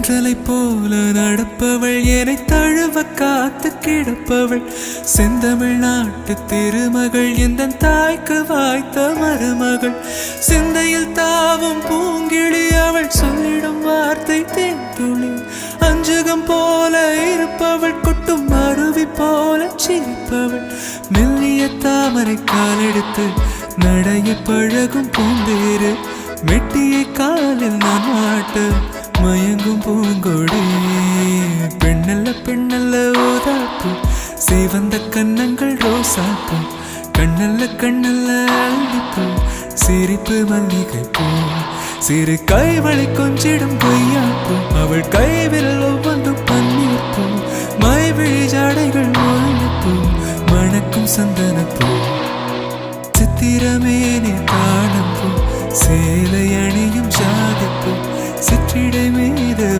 கற்றலை போல நடப்பவள் என்னை தழுவ காத்து கிடப்பவள் செந்தமிழ் நாட்டு திருமகள் எந்த தாய்க்கு வாய்த்த மருமகள் சிந்தையில் தாவும் பூங்கிழி அவள் சொல்லிடும் வார்த்தை தேன்துளி அஞ்சுகம் போல இருப்பவள் கொட்டும் அருவி போல சிரிப்பவள் மெல்லிய தாமரை காலெடுத்து நடைய பழகும் பூந்தேறு மெட்டியை காலில் நான் மாட்ட மயங்கும் பூங்கொடி பெண்ணல்ல பெண்ணல்ல ஓதாப்பு சேவந்த கன்னங்கள் ரோசாப்பு கண்ணல்ல கண்ணல்ல அள்ளிப்பூ சிரிப்பு மல்லிகை பூ சிறு கைவளை கொஞ்சிடும் பொய்யாப்பு அவள் கைவில் ஒவ்வொன்றும் பன்னீர் பூ மைவிழி ஜாடைகள் ஒழிப்பு மணக்கும் சந்தனப்பூ சித்திரமேனே காணும் பூ சேலை அணியும் ஜாதிப்பு சிற்றிடை மீது